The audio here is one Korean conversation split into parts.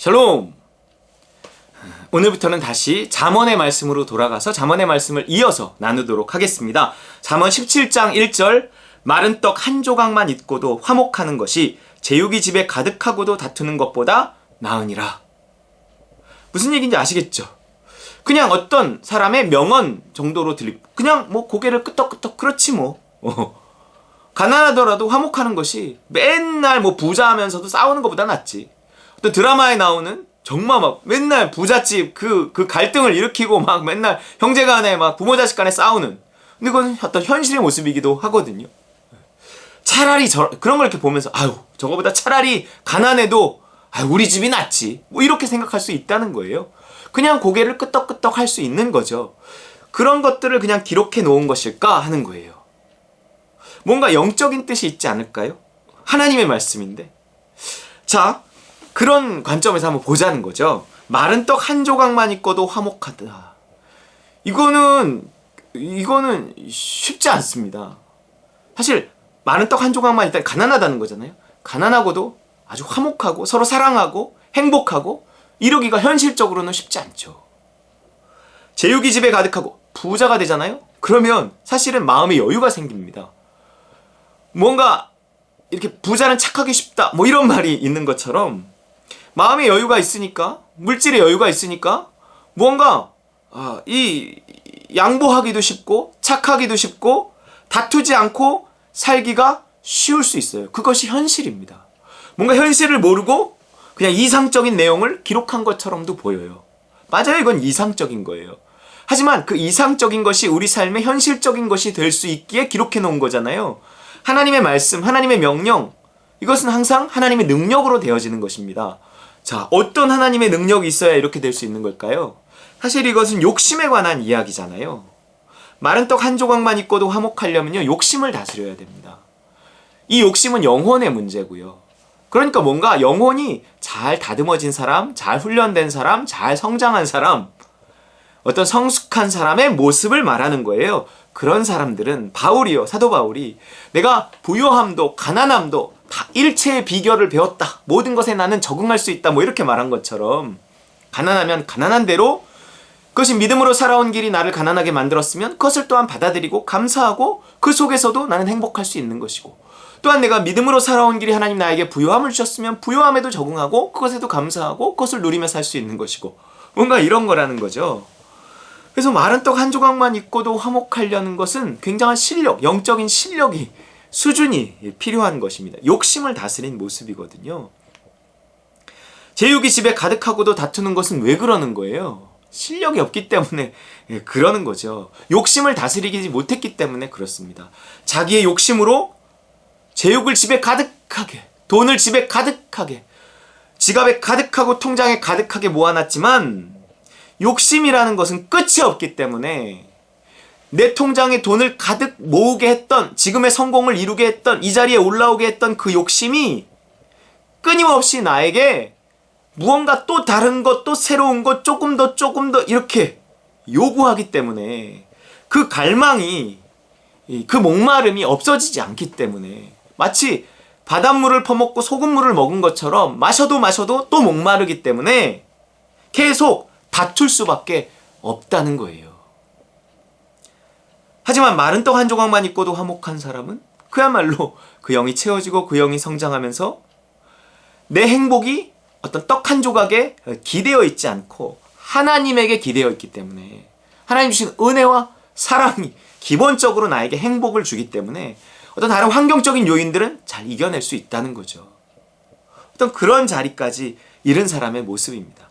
샬롬! 오늘부터는 다시 잠언의 말씀으로 돌아가서 잠언의 말씀을 이어서 나누도록 하겠습니다. 잠언 17장 1절 마른 떡 한 조각만 있고도 화목하는 것이 제육이 집에 가득하고도 다투는 것보다 나으니라. 무슨 얘기인지 아시겠죠? 그냥 어떤 사람의 명언 정도로 그냥 뭐 고개를 끄덕끄덕 그렇지 뭐. 가난하더라도 화목하는 것이 맨날 뭐 부자하면서도 싸우는 것보다 낫지. 어떤 드라마에 나오는 정말 막 맨날 부잣집 그 갈등을 일으키고 막 맨날 형제간에 막 부모 자식 간에 싸우는, 근데 그건 어떤 현실의 모습이기도 하거든요. 차라리 그런 걸 이렇게 보면서 아유 저거보다 차라리 가난해도 아유 우리 집이 낫지 뭐 이렇게 생각할 수 있다는 거예요. 그냥 고개를 끄덕끄덕 할 수 있는 거죠. 그런 것들을 그냥 기록해 놓은 것일까 하는 거예요. 뭔가 영적인 뜻이 있지 않을까요? 하나님의 말씀인데. 자, 그런 관점에서 한번 보자는 거죠. 마른 떡 한 조각만 있고도 화목하다. 이거는 쉽지 않습니다. 사실 마른 떡 한 조각만 있다 가난하다는 거잖아요. 가난하고도 아주 화목하고 서로 사랑하고 행복하고 이러기가 현실적으로는 쉽지 않죠. 제육이 집에 가득하고 부자가 되잖아요. 그러면 사실은 마음의 여유가 생깁니다. 뭔가 이렇게 부자는 착하기 쉽다 뭐 이런 말이 있는 것처럼 마음의 여유가 있으니까, 물질의 여유가 있으니까 뭔가 양보하기도 쉽고 착하기도 쉽고 다투지 않고 살기가 쉬울 수 있어요. 그것이 현실입니다. 뭔가 현실을 모르고 그냥 이상적인 내용을 기록한 것처럼도 보여요. 맞아요. 이건 이상적인 거예요. 하지만 그 이상적인 것이 우리 삶의 현실적인 것이 될 수 있기에 기록해 놓은 거잖아요. 하나님의 말씀, 하나님의 명령, 이것은 항상 하나님의 능력으로 되어지는 것입니다. 자, 어떤 하나님의 능력이 있어야 이렇게 될 수 있는 걸까요? 사실 이것은 욕심에 관한 이야기잖아요. 마른 떡 한 조각만 있고도 화목하려면요, 욕심을 다스려야 됩니다. 이 욕심은 영혼의 문제고요. 그러니까 뭔가 영혼이 잘 다듬어진 사람, 잘 훈련된 사람, 잘 성장한 사람, 어떤 성숙한 사람의 모습을 말하는 거예요. 그런 사람들은 사도 바울이 내가 부유함도 가난함도 다 일체의 비결을 배웠다. 모든 것에 나는 적응할 수 있다. 뭐 이렇게 말한 것처럼 가난하면 가난한 대로 그것이 믿음으로 살아온 길이 나를 가난하게 만들었으면 그것을 또한 받아들이고 감사하고 그 속에서도 나는 행복할 수 있는 것이고, 또한 내가 믿음으로 살아온 길이 하나님 나에게 부유함을 주셨으면 부유함에도 적응하고 그것에도 감사하고 그것을 누리며 살 수 있는 것이고, 뭔가 이런 거라는 거죠. 그래서 마른 떡 한 조각만 있고도 화목하려는 것은 굉장한 실력, 영적인 실력이 수준이 필요한 것입니다. 욕심을 다스린 모습이거든요. 제육이 집에 가득하고도 다투는 것은 왜 그러는 거예요? 실력이 없기 때문에 그러는 거죠. 욕심을 다스리지 못했기 때문에 그렇습니다. 자기의 욕심으로 제육을 집에 가득하게, 돈을 집에 가득하게, 지갑에 가득하고 통장에 가득하게 모아놨지만 욕심이라는 것은 끝이 없기 때문에 내 통장에 돈을 가득 모으게 했던, 지금의 성공을 이루게 했던, 이 자리에 올라오게 했던 그 욕심이 끊임없이 나에게 무언가 또 다른 것, 또 새로운 것, 조금 더 이렇게 요구하기 때문에 그 갈망이, 그 목마름이 없어지지 않기 때문에 마치 바닷물을 퍼먹고 소금물을 먹은 것처럼 마셔도 또 목마르기 때문에 계속 다툴 수밖에 없다는 거예요. 하지만 마른 떡 한 조각만 있고도 화목한 사람은 그야말로 그 영이 채워지고 그 영이 성장하면서 내 행복이 어떤 떡 한 조각에 기대어 있지 않고 하나님에게 기대어 있기 때문에, 하나님 주신 은혜와 사랑이 기본적으로 나에게 행복을 주기 때문에 어떤 다른 환경적인 요인들은 잘 이겨낼 수 있다는 거죠. 어떤 그런 자리까지 이른 사람의 모습입니다.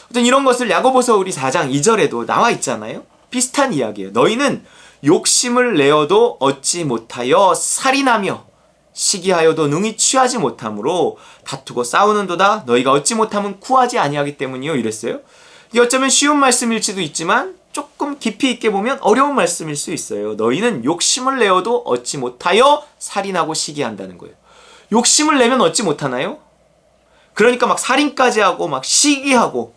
어떤 이런 것을 야고보서 우리 4장 2절에도 나와 있잖아요. 비슷한 이야기예요. 너희는 욕심을 내어도 얻지 못하여 살인하며 시기하여도 능히 취하지 못함으로 다투고 싸우는도다. 너희가 얻지 못하면 구하지 아니하기 때문이요. 이랬어요. 이게 어쩌면 쉬운 말씀일지도 있지만 조금 깊이 있게 보면 어려운 말씀일 수 있어요. 너희는 욕심을 내어도 얻지 못하여 살인하고 시기한다는 거예요. 욕심을 내면 얻지 못하나요? 그러니까 막 살인까지 하고 막 시기하고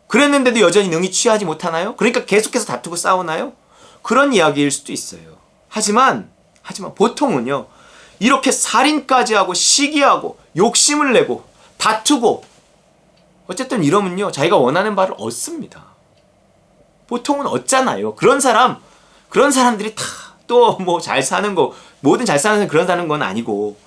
그랬는데도 여전히 능히 취하지 못하나요? 그러니까 계속해서 다투고 싸우나요? 그런 이야기일 수도 있어요. 하지만 보통은요, 이렇게 살인까지 하고 시기하고 욕심을 내고 다투고 어쨌든 이러면요, 자기가 원하는 바를 얻습니다. 보통은 얻잖아요. 그런 사람들이 다 또 뭐 잘 사는 거, 뭐든 잘 사는 그런 사는 건 아니고,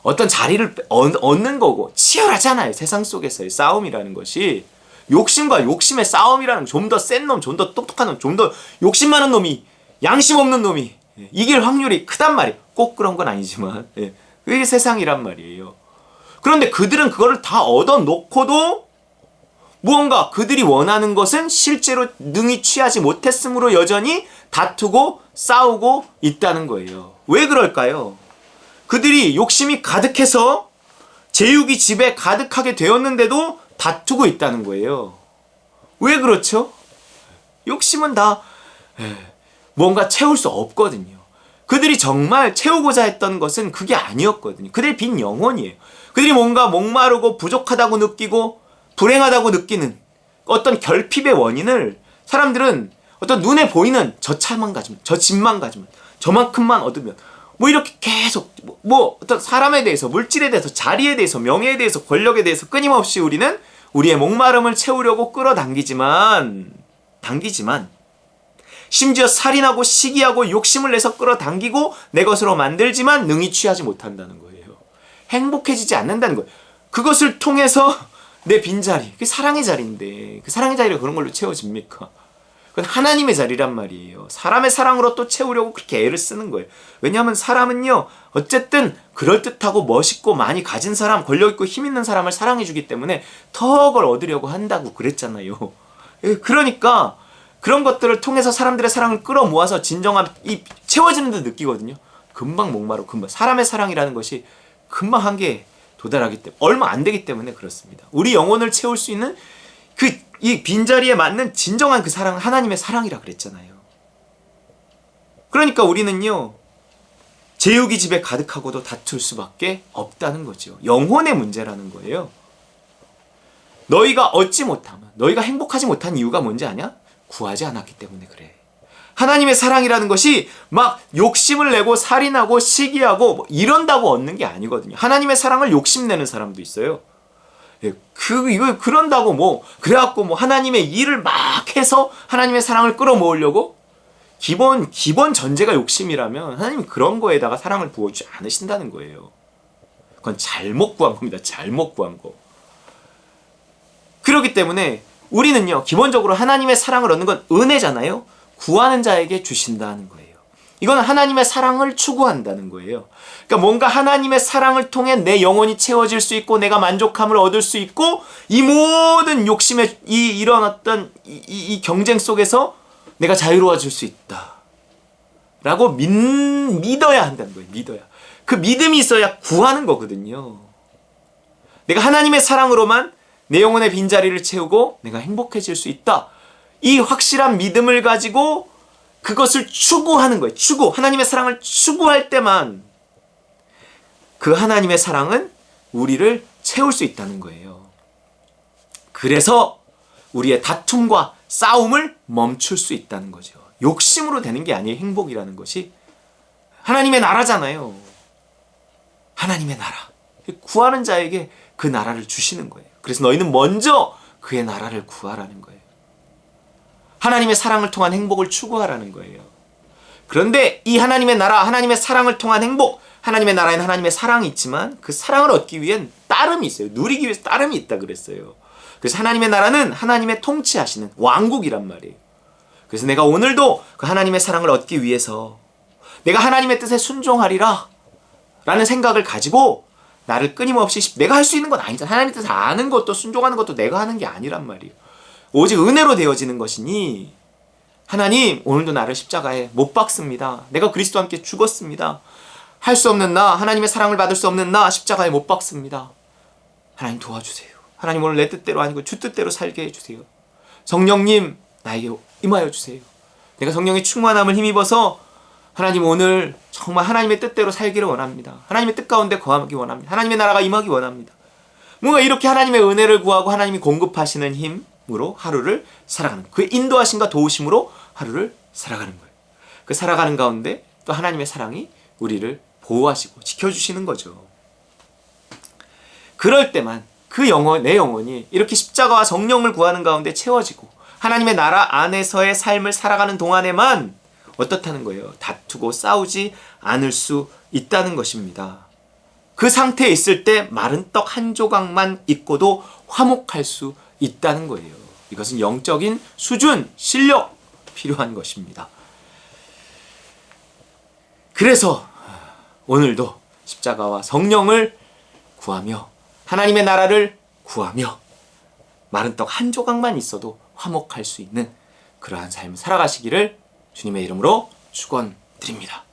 어떤 자리를 얻는 거고, 치열하잖아요. 세상 속에서의 싸움이라는 것이. 욕심과 욕심의 싸움이라는, 좀 더 센 놈, 좀 더 똑똑한 놈, 좀 더 욕심 많은 놈이, 양심 없는 놈이 이길 확률이 크단 말이에요. 꼭 그런 건 아니지만. 그게 세상이란 말이에요. 그런데 그들은 그거를 다 얻어놓고도 무언가 그들이 원하는 것은 실제로 능히 취하지 못했으므로 여전히 다투고 싸우고 있다는 거예요. 왜 그럴까요? 그들이 욕심이 가득해서 제육이 집에 가득하게 되었는데도 다투고 있다는 거예요. 왜 그렇죠? 욕심은 다 뭔가 채울 수 없거든요. 그들이 정말 채우고자 했던 것은 그게 아니었거든요. 그들의 빈 영혼이에요. 그들이 뭔가 목마르고 부족하다고 느끼고 불행하다고 느끼는 어떤 결핍의 원인을 사람들은 어떤 눈에 보이는 저 차만 가지면, 저 집만 가지면, 저만큼만 얻으면, 뭐 이렇게 계속 뭐 어떤 사람에 대해서, 물질에 대해서, 자리에 대해서, 명예에 대해서, 권력에 대해서 끊임없이 우리는 우리의 목마름을 채우려고 끌어당기지만 심지어 살인하고 시기하고 욕심을 내서 끌어당기고 내 것으로 만들지만 능히 취하지 못한다는 거예요. 행복해지지 않는다는 거예요. 그것을 통해서 내 빈자리, 그게 사랑의 자리인데 그 사랑의 자리가 그런 걸로 채워집니까? 그건 하나님의 자리란 말이에요. 사람의 사랑으로 또 채우려고 그렇게 애를 쓰는 거예요. 왜냐하면 사람은요, 어쨌든 그럴듯하고 멋있고 많이 가진 사람, 권력 있고 힘 있는 사람을 사랑해주기 때문에 더 그걸 얻으려고 한다고 그랬잖아요. 그러니까 그런 것들을 통해서 사람들의 사랑을 끌어모아서 진정한 채워지는 듯 느끼거든요. 금방 목마르고 금방 사람의 사랑이라는 것이 금방 한계에 도달하기 때문에, 얼마 안 되기 때문에 그렇습니다. 우리 영혼을 채울 수 있는 이 빈자리에 맞는 진정한 그 사랑은 하나님의 사랑이라 그랬잖아요. 그러니까 우리는요, 제육이 집에 가득하고도 다툴 수밖에 없다는 거죠. 영혼의 문제라는 거예요. 너희가 얻지 못하면, 너희가 행복하지 못한 이유가 뭔지 아냐? 구하지 않았기 때문에 그래. 하나님의 사랑이라는 것이 막 욕심을 내고 살인하고 시기하고 뭐 이런다고 얻는 게 아니거든요. 하나님의 사랑을 욕심내는 사람도 있어요. 이거 그런다고 그래갖고 하나님의 일을 막 해서 하나님의 사랑을 끌어모으려고? 기본 전제가 욕심이라면 하나님이 그런 거에다가 사랑을 부어주지 않으신다는 거예요. 그건 잘못 구한 겁니다. 잘못 구한 거. 그렇기 때문에 우리는요, 기본적으로 하나님의 사랑을 얻는 건 은혜잖아요. 구하는 자에게 주신다는 거예요. 이건 하나님의 사랑을 추구한다는 거예요. 그러니까 뭔가 하나님의 사랑을 통해 내 영혼이 채워질 수 있고 내가 만족함을 얻을 수 있고 이 모든 욕심의 이런 어떤 이 경쟁 속에서 내가 자유로워질 수 있다 라고 믿어야 한다는 거예요. 믿어야. 그 믿음이 있어야 구하는 거거든요. 내가 하나님의 사랑으로만 내 영혼의 빈자리를 채우고 내가 행복해질 수 있다. 이 확실한 믿음을 가지고 그것을 추구하는 거예요. 하나님의 사랑을 추구할 때만 그 하나님의 사랑은 우리를 채울 수 있다는 거예요. 그래서 우리의 다툼과 싸움을 멈출 수 있다는 거죠. 욕심으로 되는 게 아니에요. 행복이라는 것이 하나님의 나라잖아요. 하나님의 나라. 구하는 자에게 그 나라를 주시는 거예요. 그래서 너희는 먼저 그의 나라를 구하라는 거예요. 하나님의 사랑을 통한 행복을 추구하라는 거예요. 그런데 이 하나님의 나라, 하나님의 사랑을 통한 행복, 하나님의 나라에는 하나님의 사랑이 있지만 그 사랑을 얻기 위한 따름이 있어요. 누리기 위해서 따름이 있다 그랬어요. 그래서 하나님의 나라는 하나님의 통치하시는 왕국이란 말이에요. 그래서 내가 오늘도 그 하나님의 사랑을 얻기 위해서 내가 하나님의 뜻에 순종하리라 라는 생각을 가지고 나를 끊임없이 내가 할 수 있는 건 아니잖아. 하나님의 뜻을 아는 것도 순종하는 것도 내가 하는 게 아니란 말이에요. 오직 은혜로 되어지는 것이니 하나님 오늘도 나를 십자가에 못 박습니다. 내가 그리스도와 함께 죽었습니다. 할 수 없는 나, 하나님의 사랑을 받을 수 없는 나 십자가에 못 박습니다. 하나님 도와주세요. 하나님 오늘 내 뜻대로 아니고 주 뜻대로 살게 해주세요. 성령님 나에게 임하여 주세요. 내가 성령의 충만함을 힘입어서 하나님 오늘 정말 하나님의 뜻대로 살기를 원합니다. 하나님의 뜻 가운데 거하기 원합니다. 하나님의 나라가 임하기 원합니다. 뭔가 이렇게 하나님의 은혜를 구하고 하나님이 공급하시는 힘으로 하루를 살아가는, 그의 인도하심과 도우심으로 하루를 살아가는 거예요. 그 살아가는 가운데 또 하나님의 사랑이 우리를 보호하시고 지켜주시는 거죠. 그럴 때만 내 영혼이 이렇게 십자가와 성령을 구하는 가운데 채워지고 하나님의 나라 안에서의 삶을 살아가는 동안에만 어떻다는 거예요? 다투고 싸우지 않을 수 있다는 것입니다. 그 상태에 있을 때 마른 떡 한 조각만 있고도 화목할 수 있다는 거예요. 이것은 영적인 수준, 실력 필요한 것입니다. 그래서 오늘도 십자가와 성령을 구하며 하나님의 나라를 구하며 마른 떡 한 조각만 있어도 화목할 수 있는 그러한 삶을 살아가시기를 주님의 이름으로 축원드립니다.